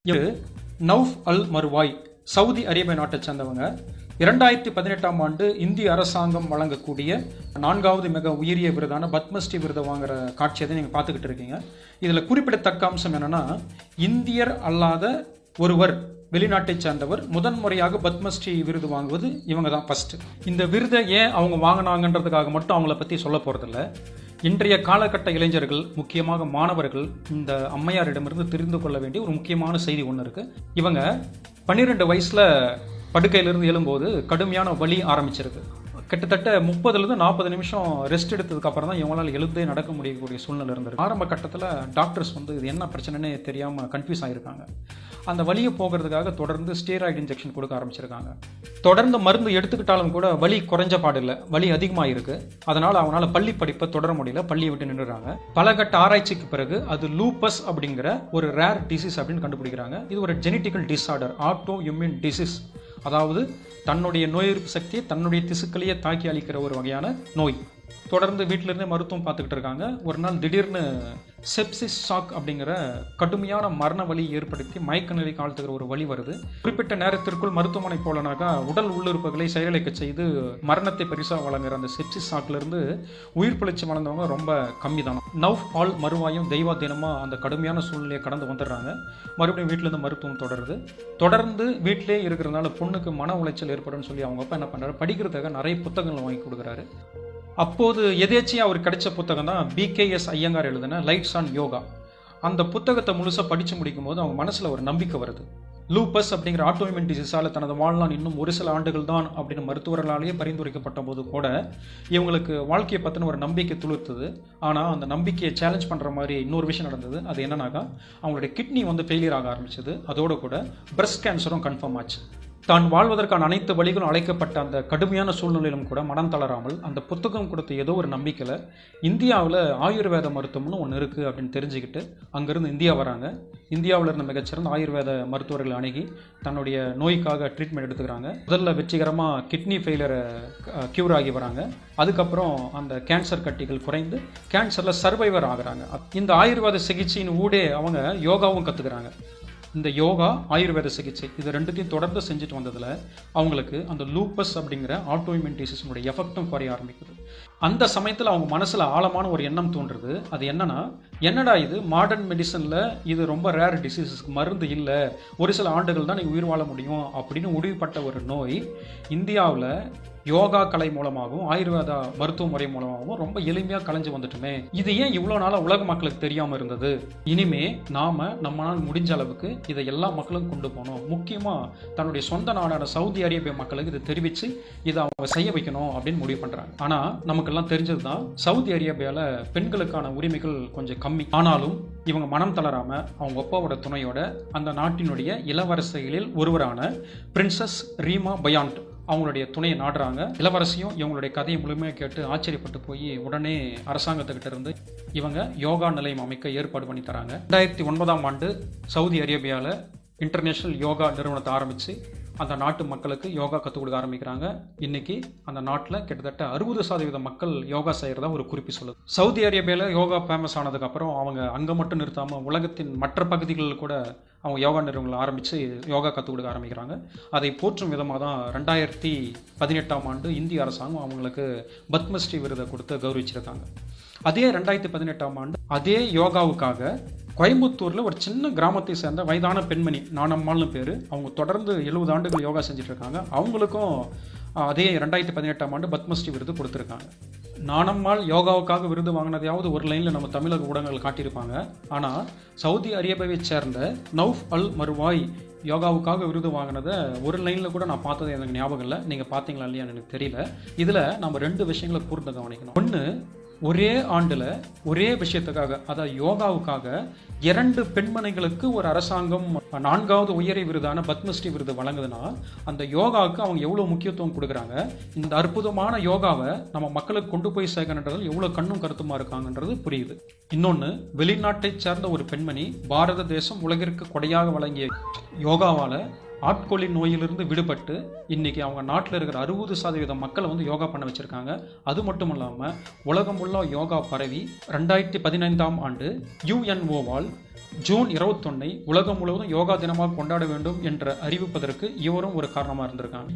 இது நௌஃப் அல் மர்வாய் சவுதி அரேபிய நாட்டை சேர்ந்தவங்க. 2018ஆம் ஆண்டு இந்திய அரசாங்கம் வழங்கக்கூடிய 4வது மிக உயரிய விருதான பத்மஸ்ரீ விருதை வாங்குற காட்சியை தான் நீங்கள் பார்த்துக்கிட்டு இருக்கீங்க. இதில் குறிப்பிடத்தக்க அம்சம் என்னன்னா, இந்தியர் அல்லாத ஒருவர், வெளிநாட்டை சேர்ந்தவர் முதன்முறையாக பத்மஸ்ரீ விருது வாங்குவது இவங்க தான் ஃபர்ஸ்ட். இந்த விருதை ஏன் அவங்க வாங்கினாங்கன்றதுக்காக மட்டும் அவங்கள பற்றி சொல்ல போகிறதில்ல. இன்றைய காலகட்ட இளைஞர்கள், முக்கியமாக மாணவர்கள், இந்த அம்மையாரிடமிருந்து தெரிந்து கொள்ள வேண்டிய ஒரு முக்கியமான செய்தி ஒன்று இருக்கு. இவங்க 12 வயசுல படுக்கையிலிருந்து எழும்போது கடுமையான வலி ஆரம்பிச்சிருக்கு. கிட்டத்தட்ட 30லேருந்து 40 நிமிஷம் ரெஸ்ட் எடுத்ததுக்கு அப்புறம் தான் இவங்களால் எழுந்தே நடக்க முடியக்கூடிய சூழ்நிலை இருந்திருக்கு. ஆரம்ப கட்டத்தில் டாக்டர்ஸ் இது என்ன பிரச்சனைன்னு தெரியாமல் கன்ஃபியூஸ் ஆகிருக்காங்க. அந்த வலியை போகிறதுக்காக தொடர்ந்து ஸ்டீராய்டு இன்ஜெக்ஷன் கொடுக்க ஆரம்பிச்சிருக்காங்க. தொடர்ந்து மருந்து எடுத்துக்கிட்டாலும் கூட வலி குறைஞ்ச பாடில்லை, வலி அதிகமாக இருக்கு. அதனால் அவங்களால பள்ளி படிப்பை தொடர முடியல, பள்ளியை விட்டு நின்றுறாங்க. பல கட்ட ஆராய்ச்சிக்கு பிறகு அது லூப்பஸ் அப்படிங்கிற ஒரு ரேர் டிசீஸ் அப்படின்னு கண்டுபிடிக்கிறாங்க. இது ஒரு genetical disorder, auto immune disease. அதாவது தன்னுடைய நோய் எதிர்ப்பு சக்தியை தன்னுடைய திசுக்களையே தாக்கி அளிக்கிற ஒரு வகையான நோய். தொடர்ந்து வீட்டிலிருந்தே மருத்துவம் பார்த்துக்கிட்டு இருக்காங்க. ஒரு நாள் திடீர்னு செப்சிஸ் ஷாக் அப்படிங்கிற கடுமையான மரண வலி ஏற்படுத்தி மயக்க நிலை காலத்துக்கிற ஒரு வலி வருது. குறிப்பிட்ட நேரத்திற்குள் மருத்துவமனை போலனாக்கா உடல் உள்ளுறுப்புகளை செயலிழக்க செய்து மரணத்தை பரிசாக வழங்குற அந்த செப்சிஸ் ஷாக்லேருந்து உயிர் பிழைச்சி வளர்ந்தவங்க ரொம்ப கம்மி தான். நௌஃப் அல் மர்வாயும் தெய்வாதீனமாக அந்த கடுமையான சூழ்நிலையை கடந்து வந்துடுறாங்க. மறுபடியும் வீட்டிலேருந்து மருத்துவம் தொடருது. தொடர்ந்து வீட்டிலே இருக்கிறதுனால பொண்ணுக்கு மன உளைச்சல் ஏற்படும் சொல்லி அவங்க அப்பா என்ன பண்ணுறாரு, படிக்கிறதுக்காக நிறைய புத்தகங்கள் வாங்கி கொடுக்குறாரு. அப்போது எதேச்சியாக அவருக்கு கிடைச்ச புத்தகம் தான் BKS ஐயங்கார் எழுதின லைட்ஸ் ஆன் யோகா. அந்த புத்தகத்தை முழுசாக படித்து முடிக்கும் போது அவங்க மனசில் ஒரு நம்பிக்கை வருது. லூப்பஸ் அப்படிங்கிற ஆட்டோஇம்யூன் டிசீஸால் தனது வாழ்நாள் இன்னும் ஒரு சில ஆண்டுகள் தான் அப்படின்னு மருத்துவர்களாலேயே பரிந்துரைக்கப்பட்ட போது கூட இவங்களுக்கு வாழ்க்கையை பற்றின ஒரு நம்பிக்கை துளிர்த்தது. ஆனால் அந்த நம்பிக்கையை சேலஞ்ச் பண்ணுற மாதிரி இன்னொரு விஷயம் நடந்தது. அது என்னன்னாக்கா, அவங்களுடைய கிட்னி ஃபெயிலியர் ஆக ஆரம்பிச்சது. அதோடு கூட பிரஸ்ட் கேன்சரும் கன்ஃபார்ம் ஆச்சு. தான் வாழ்வதற்கான அனைத்து வழிகளும் அழைக்கப்பட்ட அந்த கடுமையான சூழ்நிலையிலும் கூட மனம் தளராமல் அந்த புத்தகம் கொடுத்த ஏதோ ஒரு நம்பிக்கையில் இந்தியாவில் ஆயுர்வேத மருத்துவம்னு ஒன்று இருக்குது அப்படின்னு தெரிஞ்சுக்கிட்டு அங்கேருந்து இந்தியா வராங்க. இந்தியாவில் இருந்த மிகச்சிறந்த ஆயுர்வேத மருத்துவர்கள் அணுகி தன்னுடைய நோய்க்காக ட்ரீட்மெண்ட் எடுத்துக்கிறாங்க. முதல்ல வெற்றிகரமாக கிட்னி ஃபெயிலியரை க்யூர் ஆகி வராங்க. அதுக்கப்புறம் அந்த கேன்சர் கட்டிகள் குறைந்து கேன்சரில் சர்வைவர் ஆகுறாங்க. இந்த ஆயுர்வேத சிகிச்சையின் ஊடே அவங்க யோகாவும் கற்றுக்கிறாங்க. இந்த யோகா, ஆயுர்வேத சிகிச்சை இது ரெண்டுத்தையும் தொடர்ந்து செஞ்சுட்டு வந்ததில் அவங்களுக்கு அந்த லூப்பஸ் அப்படிங்கிற ஆட்டோஇம்யூன் டிசீஸினுடைய எஃபெக்டும் குறைய ஆரம்பிக்குது. அந்த சமயத்தில் அவங்க மனசில் ஆழமான ஒரு எண்ணம் தோன்றுறது. அது என்னடா இது மாடர்ன் மெடிசனில் இது ரொம்ப ரேர் டிசீஸஸ்க்கு மருந்து இல்லை, ஒரு சில ஆண்டுகள் தான் நீங்கள் உயிர் வாழ முடியும் அப்படின்னு முடிவுபட்ட ஒரு நோய் இந்தியாவில் யோகா கலை மூலமாகவும் ஆயுர்வேத மருத்துவ முறை மூலமாகவும் ரொம்ப எளிமையாக கலைஞ்சு வந்துட்டுமே, இது ஏன் இவ்வளோ நாளாக உலக மக்களுக்கு தெரியாமல் இருந்தது? இனிமே நம்மளால் முடிஞ்ச அளவுக்கு இதை எல்லா மக்களுக்கும் கொண்டு போகணும். முக்கியமாக தன்னுடைய சொந்த நாடான சவுதி அரேபிய மக்களுக்கு இதை தெரிவித்து இதை அவங்க செய்ய வைக்கணும் அப்படின்னு முடிவு பண்ணுறாங்க. ஆனால் நமக்கெல்லாம் தெரிஞ்சது தான், சவுதி அரேபியாவில் பெண்களுக்கான உரிமைகள் கொஞ்சம் கம்மி. ஆனாலும் இவங்க மனம் தளராமல் அவங்க அப்பாவோட துணையோட அந்த நாட்டினுடைய இளவரசிகளில் ஒருவரான பிரின்சஸ் ரீமா பயாண்ட் அவங்களுடைய துணையை நாடுறாங்க. இளவரசியும் இவங்களுடைய கதையை முழுமையாக கேட்டு ஆச்சரியப்பட்டு போய் உடனே அரசாங்கத்துக்கிட்ட இருந்து இவங்க யோகா நிலையம் அமைக்க ஏற்பாடு பண்ணி தராங்க. 2009ஆம் ஆண்டு சவுதி அரேபியாவில் இன்டர்நேஷ்னல் யோகா நிறுவனத்தை ஆரம்பித்து அந்த நாட்டு மக்களுக்கு யோகா கற்றுக் கொடுக்க ஆரம்பிக்கிறாங்க. இன்னைக்கு அந்த நாட்டில் கிட்டத்தட்ட 60% மக்கள் யோகா செய்கிறதா ஒரு குறிப்பு சொல்லுது. சவுதி அரேபியாவில் யோகா ஃபேமஸ் ஆனதுக்கப்புறம் அவங்க அங்கே மட்டும் நிறுத்தாமல் உலகத்தின் மற்ற பகுதிகளில் கூட அவங்க யோகா நிறுவனங்களை ஆரம்பித்து யோகா கற்றுக் கொடுக்க ஆரம்பிக்கிறாங்க. அதை போற்றும் விதமாக தான் 2018ஆம் ஆண்டு இந்திய அரசாங்கம் அவங்களுக்கு பத்மஸ்ரீ விருதை கொடுத்து கௌரவிச்சிருக்காங்க. அதே 2018ஆம் ஆண்டு அதே யோகாவுக்காக கோயம்புத்தூரில் ஒரு சின்ன கிராமத்தை சேர்ந்த வயதான பெண்மணி நானம்மாள்னு பேர், அவங்க தொடர்ந்து 70 ஆண்டுகள் யோகா செஞ்சுட்டு இருக்காங்க. அவங்களுக்கும் அதே 2018ஆம் ஆண்டு பத்மஸ்ரீ விருது கொடுத்துருக்காங்க. நானம்மாள் யோகாவுக்காக விருது வாங்கினதையாவது ஒரு லைனில் நம்ம தமிழக ஊடகங்கள் காட்டியிருப்பாங்க. ஆனால் சவுதி அரேபியாவை சேர்ந்த நௌஃப் அல் மர்வாய் யோகாவுக்காக விருது வாங்கினதை ஒரு லைனில் கூட நான் பார்த்தது எனக்கு ஞாபகம் இல்லை. நீங்கள் பார்த்தீங்களா இல்லையான்னு எனக்கு தெரியல. இதில் நம்ம 2 விஷயங்களை கூர்ந்து கவனிக்கணும். ஒன்று, ஒரே ஆண்டில் ஒரே விஷயத்துக்காக, அதாவது யோகாவுக்காக 2 பெண்மணிகளுக்கு ஒரு அரசாங்கம் 4வது உயரிய விருதான பத்மஸ்ரீ விருது வழங்குதுன்னா அந்த யோகாவுக்கு அவங்க எவ்வளோ முக்கியத்துவம் கொடுக்குறாங்க. இந்த அற்புதமான யோகாவை நம்ம மக்களுக்கு கொண்டு போய் சேர்க்கணுன்றது எவ்வளோ கண்ணும் கருத்துமா இருக்காங்கன்றது புரியுது. இன்னொன்று, வெளிநாட்டை சேர்ந்த ஒரு பெண்மணி பாரத தேசம் உலகிற்கு கொடையாக வழங்கிய யோகாவால் ஆட்கொள்ளி நோயிலிருந்து விடுபட்டு இன்னைக்கு அவங்க நாட்டில் இருக்கிற 60% மக்களை வந்து யோகா பண்ண வச்சிருக்காங்க. அது மட்டும் இல்லாமல் உலகம் ஃபுல்லா யோகா பரவி 2015ஆம் ஆண்டு UNOவால் ஜூன் 21 உலகம் முழுவதும் யோகா தினமாக கொண்டாட வேண்டும் என்று அறிவிப்பதற்கு இவரும் ஒரு காரணமாக இருந்திருக்காங்க.